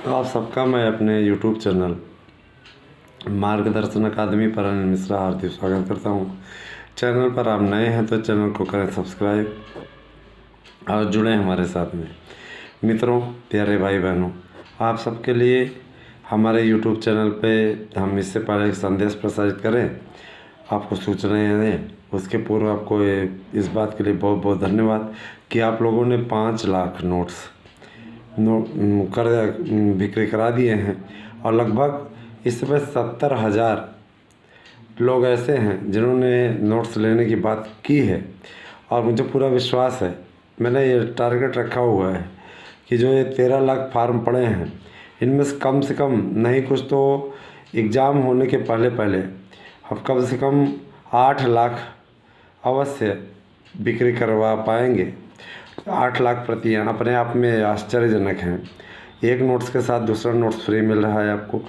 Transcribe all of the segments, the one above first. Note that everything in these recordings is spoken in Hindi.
तो आप सबका मैं अपने YouTube चैनल मार्गदर्शन अकादमी पर अनिल मिश्रा हार्दिक स्वागत करता हूँ। चैनल पर आप नए हैं तो चैनल को करें सब्सक्राइब और जुड़ें हमारे साथ में। मित्रों, प्यारे भाई बहनों, आप सबके लिए हमारे YouTube चैनल पे हम इससे पहले एक संदेश प्रसारित करें, आपको सूचनाएं दें। उसके पूर्व आपको इस बात के लिए बहुत बहुत धन्यवाद कि आप लोगों ने 5 लाख नोट्स कर बिक्री करा दिए हैं और लगभग इस समय 70,000 लोग ऐसे हैं जिन्होंने नोट्स लेने की बात की है। और मुझे पूरा विश्वास है, मैंने ये टारगेट रखा हुआ है कि जो ये 13 लाख फार्म पड़े हैं, इनमें से कम नहीं कुछ तो एग्ज़ाम होने के पहले पहले हम कम से कम 8 लाख अवश्य बिक्री करवा पाएंगे। 8 लाख प्रतियाँ अपने आप में आश्चर्यजनक हैं। एक नोट्स के साथ दूसरा नोट्स फ्री मिल रहा है आपको,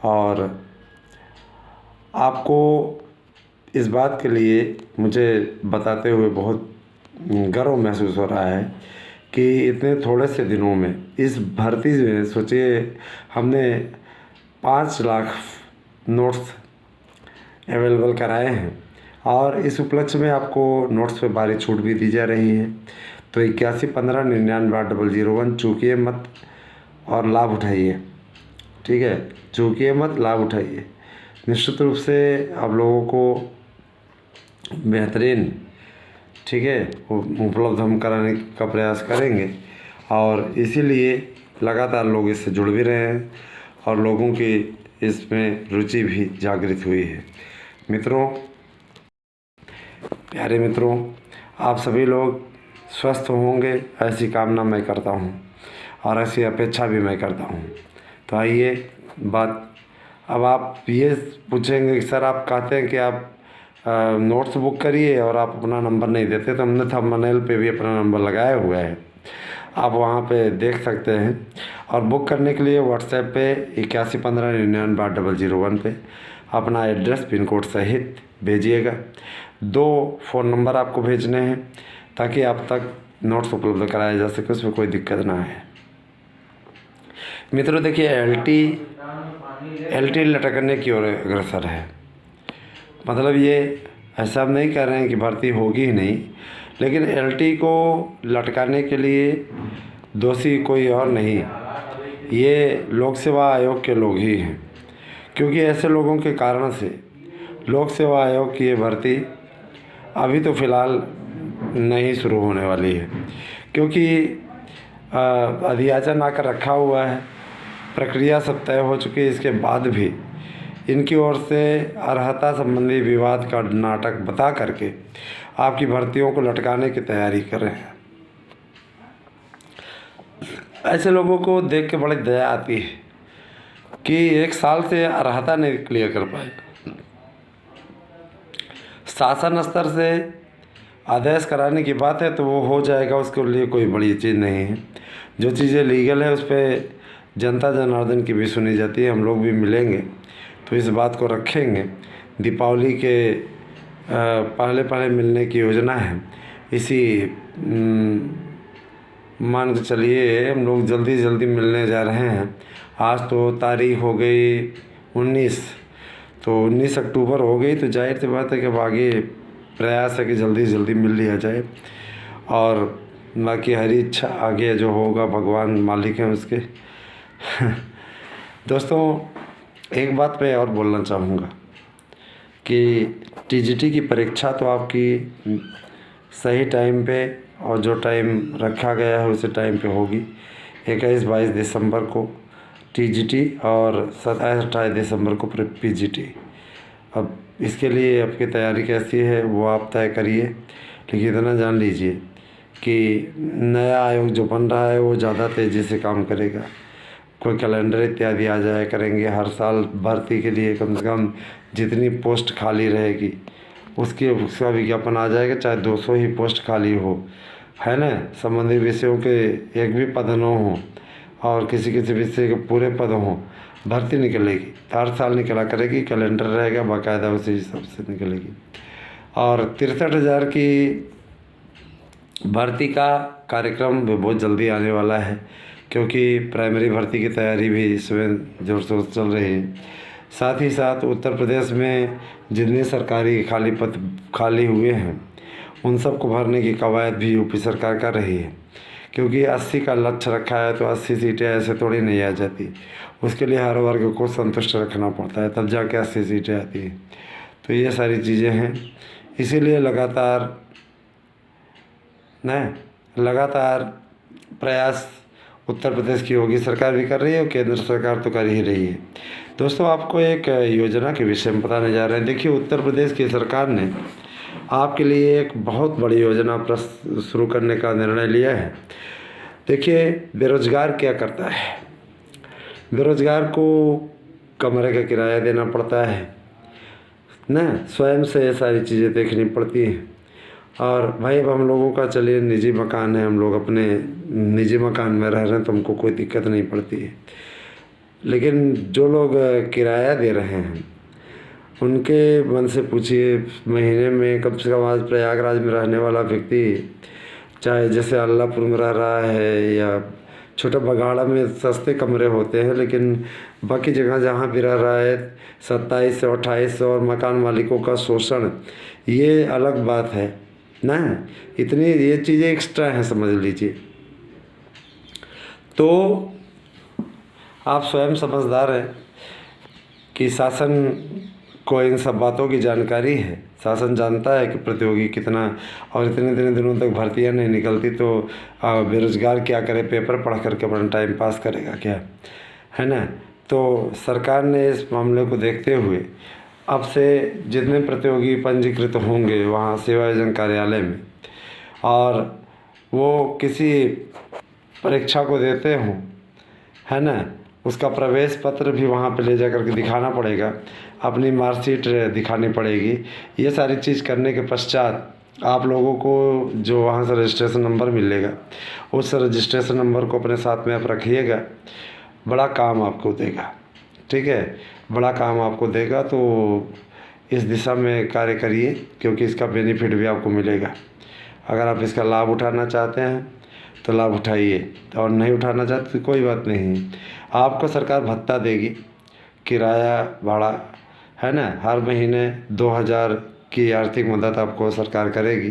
और आपको इस बात के लिए मुझे बताते हुए बहुत गर्व महसूस हो रहा है कि इतने थोड़े से दिनों में इस भर्ती में सोचिए हमने 5 लाख नोट्स अवेलेबल कराए हैं। और इस उपलक्ष्य में आपको नोट्स पे भारी छूट भी दी जा रही है। तो 8115998001 चूकिए मत और लाभ उठाइए। ठीक है, चूकिए मत, लाभ उठाइए। निश्चित रूप से आप लोगों को बेहतरीन, ठीक है, उपलब्ध हम कराने का प्रयास करेंगे। और इसीलिए लगातार लोग इससे जुड़ भी रहे हैं और लोगों की इसमें रुचि भी जागृत हुई है। मित्रों, प्यारे मित्रों, आप सभी लोग स्वस्थ होंगे ऐसी कामना मैं करता हूँ और ऐसी अपेक्षा भी मैं करता हूँ। तो आइए बात, अब आप ये पूछेंगे कि सर आप कहते हैं कि आप नोट्स बुक करिए और आप अपना नंबर नहीं देते, तो हमने थंबनेल पे भी अपना नंबर लगाया हुआ है, आप वहाँ पे देख सकते हैं। और बुक करने के लिए व्हाट्सएप पे 8115998001 पे अपना एड्रेस पिन कोड सहित भेजिएगा। 2 फ़ोन नंबर आपको भेजने हैं ताकि आप तक नोट्स उपलब्ध कराया जा सके, उसमें कोई दिक्कत ना है। मित्रों देखिए, एल टी लटकने की ओर अग्रसर है। मतलब ये ऐसा हम नहीं कह रहे हैं कि भर्ती होगी ही नहीं, लेकिन एल टी को लटकाने के लिए दोषी कोई और नहीं, ये लोक सेवा आयोग के लोग ही हैं। क्योंकि ऐसे लोगों के कारण से लोक सेवा आयोग की ये भर्ती अभी तो फ़िलहाल नहीं शुरू होने वाली है, क्योंकि अध्याचन आकर रखा हुआ है, प्रक्रिया सब तय हो चुकी है। इसके बाद भी इनकी ओर से अर्हता संबंधी विवाद का नाटक बता करके आपकी भर्तियों को लटकाने की तैयारी कर रहे हैं। ऐसे लोगों को देख के बड़ी दया आती है कि 1 साल से अर्हता नहीं क्लियर कर पाए। शासन स्तर से आदेश कराने की बात है तो वो हो जाएगा, उसके लिए कोई बड़ी चीज़ नहीं है। जो चीज़ें लीगल है उस पर जनता जनार्दन की भी सुनी जाती है। हम लोग भी मिलेंगे तो इस बात को रखेंगे। दीपावली के पहले पहले मिलने की योजना है। इसी मान के चलिए हम लोग जल्दी जल्दी मिलने जा रहे हैं। आज तो तारीख हो गई 19, तो 19 अक्टूबर हो गई, तो जाहिर सी बात है कि अब आगे प्रयास है कि जल्दी जल्दी मिल लिया जाए। और बाकी हरी इच्छा, आगे जो होगा भगवान मालिक हैं उसके। दोस्तों, एक बात मैं और बोलना चाहूँगा कि टीजीटी की परीक्षा तो आपकी सही टाइम पे और जो टाइम रखा गया है उसी टाइम पे होगी। 21-22 दिसंबर को टीजीटी और 27-28 दिसंबर को पीजीटी। अब इसके लिए आपकी तैयारी कैसी है वो आप तय करिए, लेकिन इतना जान लीजिए कि नया आयोग जो बन रहा है वो ज़्यादा तेज़ी से काम करेगा। कोई कैलेंडर इत्यादि आ जाया करेंगे। हर साल भर्ती के लिए कम से कम जितनी पोस्ट खाली रहेगी उसका विज्ञापन आ जाएगा, चाहे 200 ही पोस्ट खाली हो, है ना। संबंधित विषयों के एक भी पद न हो और किसी किसी विषय के पूरे पद हों, भर्ती निकलेगी। हर साल निकला करेगी, कैलेंडर रहेगा बाकायदा, उसी हिसाब से निकलेगी। और 63,000 की भर्ती का कार्यक्रम भी बहुत जल्दी आने वाला है। क्योंकि प्राइमरी भर्ती की तैयारी भी इसमें जोर शोर से चल रही है। साथ ही साथ उत्तर प्रदेश में जितने सरकारी खाली पद खाली हुए हैं उन सबको भरने की कवायद भी यूपी सरकार कर रही है, क्योंकि 80 का लक्ष्य रखा है तो 80 सीटें ऐसे थोड़ी नहीं आ जाती। उसके लिए हर वर्ग को संतुष्ट रखना पड़ता है, तब जाके 80 सीटें आती हैं। तो ये सारी चीज़ें हैं, इसीलिए लगातार प्रयास उत्तर प्रदेश की योगी सरकार भी कर रही है और केंद्र सरकार तो कर ही रही है। दोस्तों, आपको एक योजना के विषय में बताने जा रहे हैं। देखिए, उत्तर प्रदेश की सरकार ने आपके लिए एक बहुत बड़ी योजना शुरू करने का निर्णय लिया है। देखिए, बेरोजगार क्या करता है, बेरोजगार को कमरे का किराया देना पड़ता है ना, स्वयं से ये सारी चीज़ें देखनी पड़ती हैं। और भाई, अब हम लोगों का चलिए निजी मकान है, हम लोग अपने निजी मकान में रह रहे हैं तो हमको कोई दिक्कत नहीं पड़ती है। लेकिन जो लोग किराया दे रहे हैं उनके मन से पूछिए, महीने में कम से कम आज प्रयागराज में रहने वाला व्यक्ति, चाहे जैसे अल्लाहपुर में रह रहा है या छोटा बगाड़ा में सस्ते कमरे होते हैं, लेकिन बाकी जगह जहाँ भी रह रहा है 2700 2800 और मकान मालिकों का शोषण, ये अलग बात है ना। इतनी ये चीज़ें एक्स्ट्रा हैं, समझ लीजिए। तो आप स्वयं समझदार हैं कि शासन को इन सब बातों की जानकारी है। शासन जानता है कि प्रतियोगी कितना, और इतने दिनों तक भर्तियां नहीं निकलती तो बेरोजगार क्या करे, पेपर पढ़ करके अपना टाइम पास करेगा क्या, है ना। तो सरकार ने इस मामले को देखते हुए अब से जितने प्रतियोगी पंजीकृत होंगे वहाँ सेवा योजन कार्यालय में, और वो किसी परीक्षा को देते हों, है ना, उसका प्रवेश पत्र भी वहाँ पे ले जा कर के दिखाना पड़ेगा, अपनी मार्कशीट दिखानी पड़ेगी। ये सारी चीज़ करने के पश्चात आप लोगों को जो वहाँ से रजिस्ट्रेशन नंबर मिलेगा, उस रजिस्ट्रेशन नंबर को अपने साथ में आप रखिएगा। बड़ा काम आपको देगा, ठीक है, बड़ा काम आपको देगा। तो इस दिशा में कार्य करिए, क्योंकि इसका बेनिफिट भी आपको मिलेगा। अगर आप इसका लाभ उठाना चाहते हैं तो लाभ उठाइए, और नहीं उठाना चाहते तो कोई बात नहीं। आपको सरकार भत्ता देगी, किराया भाड़ा, है ना, हर महीने 2000 की आर्थिक मदद आपको सरकार करेगी,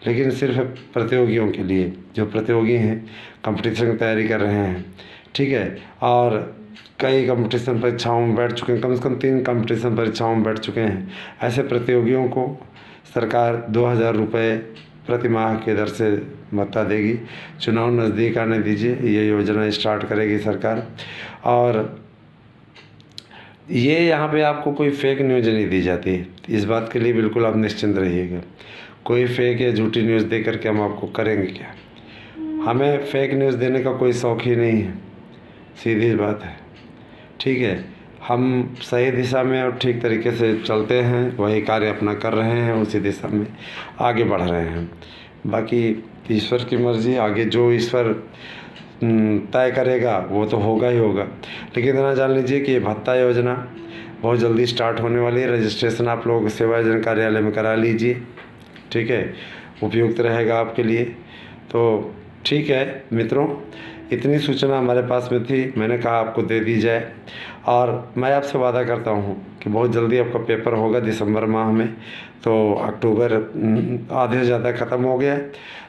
लेकिन सिर्फ प्रतियोगियों के लिए, जो प्रतियोगी हैं, कंपटीशन की तैयारी कर रहे हैं, ठीक है, और कई कंपटीशन परीक्षाओं में बैठ चुके हैं, कम से कम 3 कंपटीशन परीक्षाओं में बैठ चुके हैं। ऐसे प्रतियोगियों को सरकार 2000 रुपये प्रति माह के दर से भत्ता देगी। चुनाव नज़दीक आने दीजिए, ये योजना स्टार्ट करेगी सरकार। और ये यहाँ पे आपको कोई फेक न्यूज़ नहीं दी जाती है, इस बात के लिए बिल्कुल आप निश्चिंत रहिएगा। कोई फेक या झूठी न्यूज़ दे करके हम आपको करेंगे क्या, हमें फेक न्यूज़ देने का कोई शौक़ ही नहीं है, सीधी बात है, ठीक है। हम सही दिशा में और ठीक तरीके से चलते हैं, वही कार्य अपना कर रहे हैं, उसी दिशा में आगे बढ़ रहे हैं। बाकी ईश्वर की मर्ज़ी, आगे जो ईश्वर तय करेगा वो तो होगा ही होगा। लेकिन इतना जान लीजिए कि ये भत्ता योजना बहुत जल्दी स्टार्ट होने वाली है। रजिस्ट्रेशन आप लोग सेवा योजन कार्यालय में करा लीजिए, ठीक है, उपयुक्त रहेगा आपके लिए। तो ठीक है मित्रों, इतनी सूचना हमारे पास में थी, मैंने कहा आपको दे दी जाए। और मैं आपसे वादा करता हूँ कि बहुत जल्दी आपका पेपर होगा दिसंबर माह में। तो अक्टूबर आधे से ज़्यादा ख़त्म हो गया,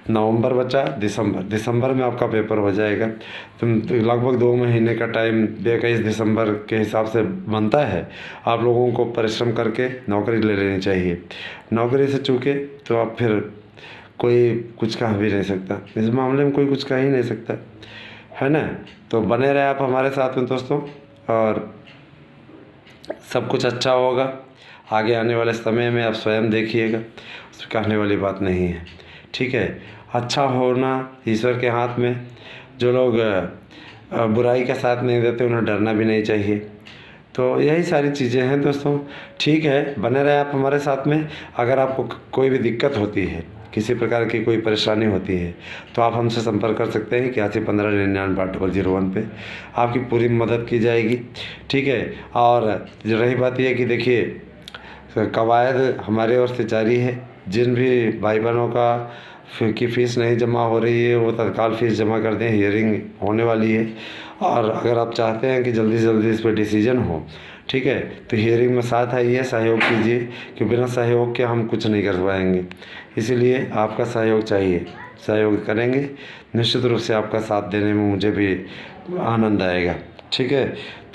नवंबर बचा, दिसंबर में आपका पेपर हो जाएगा। तो लगभग 2 महीने का टाइम 21 दिसंबर के हिसाब से बनता है। आप लोगों को परिश्रम करके नौकरी ले लेनी चाहिए। नौकरी से चूके तो आप फिर कोई कुछ कह भी नहीं सकता, इस मामले में कोई कुछ कह ही नहीं सकता, है ना। तो बने रहे आप हमारे साथ में दोस्तों, और सब कुछ अच्छा होगा। आगे आने वाले समय में आप स्वयं देखिएगा, उसमें कहने वाली बात नहीं है, ठीक है। अच्छा होना ईश्वर के हाथ में। जो लोग बुराई का साथ नहीं देते उन्हें डरना भी नहीं चाहिए। तो यही सारी चीज़ें हैं दोस्तों, ठीक है, बने रहे आप हमारे साथ में। अगर आपको कोई भी दिक्कत होती है, किसी प्रकार की कोई परेशानी होती है, तो आप हमसे संपर्क कर सकते हैं 8115998001 पे, आपकी पूरी मदद की जाएगी, ठीक है। और रही बात यह कि देखिए, कवायद हमारे ओर से जारी है। जिन भी भाई बहनों का की फ़ीस नहीं जमा हो रही है वो तत्काल फ़ीस जमा कर दें, हियरिंग होने वाली है। और अगर आप चाहते हैं कि जल्दी से जल्दी इस पर डिसीजन हो, ठीक है, तो हियरिंग में साथ आइए, सहयोग कीजिए, कि बिना सहयोग के हम कुछ नहीं कर पाएंगे। इसीलिए आपका सहयोग चाहिए, सहयोग करेंगे, निश्चित रूप से आपका साथ देने में मुझे भी आनंद आएगा। ठीक है,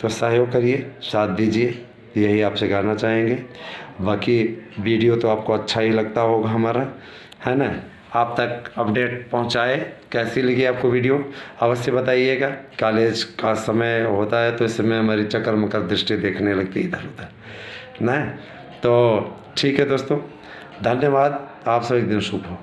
तो सहयोग करिए, साथ दीजिए, यही आपसे कहना चाहेंगे। बाकी वीडियो तो आपको अच्छा ही लगता होगा हमारा, है ना। आप तक अपडेट पहुंचाए, कैसी लगी आपको वीडियो अवश्य बताइएगा। कॉलेज का समय होता है तो इस समय हमारी चक्कर मकर दृष्टि देखने लगती है इधर उधर ना। तो ठीक है दोस्तों, धन्यवाद। आप सब एक दिन शुभ हो।